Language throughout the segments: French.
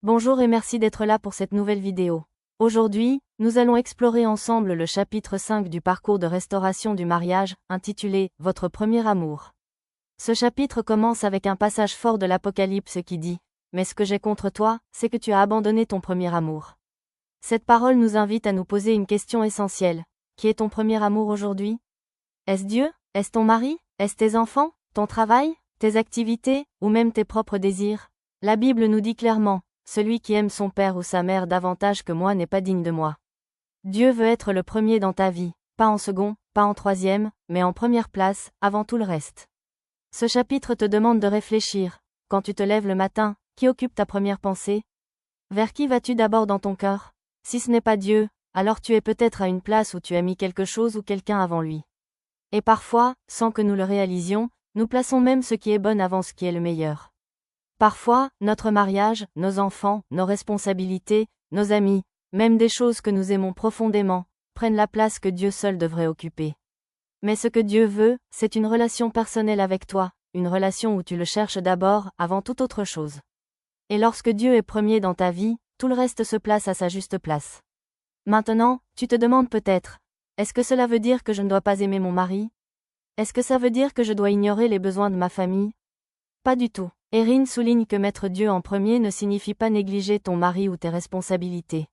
Bonjour et merci d'être là pour cette nouvelle vidéo. Aujourd'hui, nous allons explorer ensemble le chapitre 5 du parcours de restauration du mariage, intitulé « Votre premier amour ». Ce chapitre commence avec un passage fort de l'Apocalypse qui dit « Mais ce que j'ai contre toi, c'est que tu as abandonné ton premier amour ». Cette parole nous invite à nous poser une question essentielle. Qui est ton premier amour aujourd'hui? Est-ce Dieu? Est-ce ton mari? Est-ce tes enfants? Ton travail? Tes activités? Ou même tes propres désirs? La Bible nous dit clairement, celui qui aime son père ou sa mère davantage que moi n'est pas digne de moi. Dieu veut être le premier dans ta vie, pas en second, pas en troisième, mais en première place, avant tout le reste. Ce chapitre te demande de réfléchir. Quand tu te lèves le matin, qui occupe ta première pensée? Vers qui vas-tu d'abord dans ton cœur? Si ce n'est pas Dieu, alors tu es peut-être à une place où tu as mis quelque chose ou quelqu'un avant lui. Et parfois, sans que nous le réalisions, nous plaçons même ce qui est bon avant ce qui est le meilleur. Parfois, notre mariage, nos enfants, nos responsabilités, nos amis, même des choses que nous aimons profondément, prennent la place que Dieu seul devrait occuper. Mais ce que Dieu veut, c'est une relation personnelle avec toi, une relation où tu le cherches d'abord, avant toute autre chose. Et lorsque Dieu est premier dans ta vie, tout le reste se place à sa juste place. Maintenant, tu te demandes peut-être, est-ce que cela veut dire que je ne dois pas aimer mon mari? Est-ce que ça veut dire que je dois ignorer les besoins de ma famille? Pas du tout. Erin souligne que mettre Dieu en premier ne signifie pas négliger ton mari ou tes responsabilités.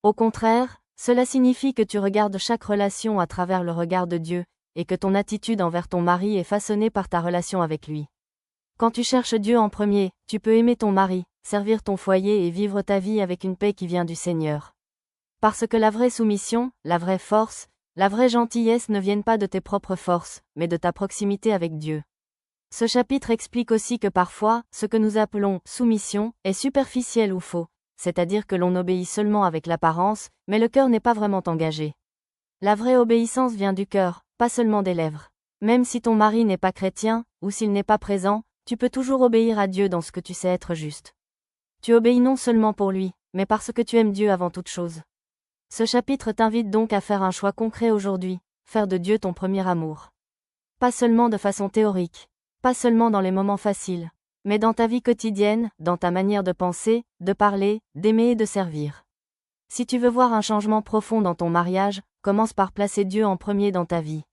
Au contraire, cela signifie que tu regardes chaque relation à travers le regard de Dieu, et que ton attitude envers ton mari est façonnée par ta relation avec lui. Quand tu cherches Dieu en premier, tu peux aimer ton mari, servir ton foyer et vivre ta vie avec une paix qui vient du Seigneur. Parce que la vraie soumission, la vraie force, la vraie gentillesse ne viennent pas de tes propres forces, mais de ta proximité avec Dieu. Ce chapitre explique aussi que parfois, ce que nous appelons « soumission » est superficiel ou faux, c'est-à-dire que l'on obéit seulement avec l'apparence, mais le cœur n'est pas vraiment engagé. La vraie obéissance vient du cœur, pas seulement des lèvres. Même si ton mari n'est pas chrétien, ou s'il n'est pas présent, tu peux toujours obéir à Dieu dans ce que tu sais être juste. Tu obéis non seulement pour lui, mais parce que tu aimes Dieu avant toute chose. Ce chapitre t'invite donc à faire un choix concret aujourd'hui, faire de Dieu ton premier amour. Pas seulement de façon théorique. Pas seulement dans les moments faciles, mais dans ta vie quotidienne, dans ta manière de penser, de parler, d'aimer et de servir. Si tu veux voir un changement profond dans ton mariage, commence par placer Dieu en premier dans ta vie.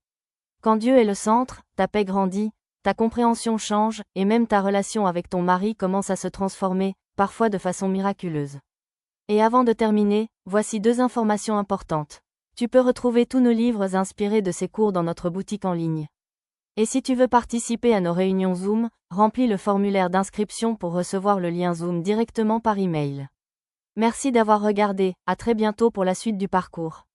Quand Dieu est le centre, ta paix grandit, ta compréhension change, et même ta relation avec ton mari commence à se transformer, parfois de façon miraculeuse. Et avant de terminer, voici 2 informations importantes. Tu peux retrouver tous nos livres inspirés de ces cours dans notre boutique en ligne. Et si tu veux participer à nos réunions Zoom, remplis le formulaire d'inscription pour recevoir le lien Zoom directement par email. Merci d'avoir regardé, à très bientôt pour la suite du parcours.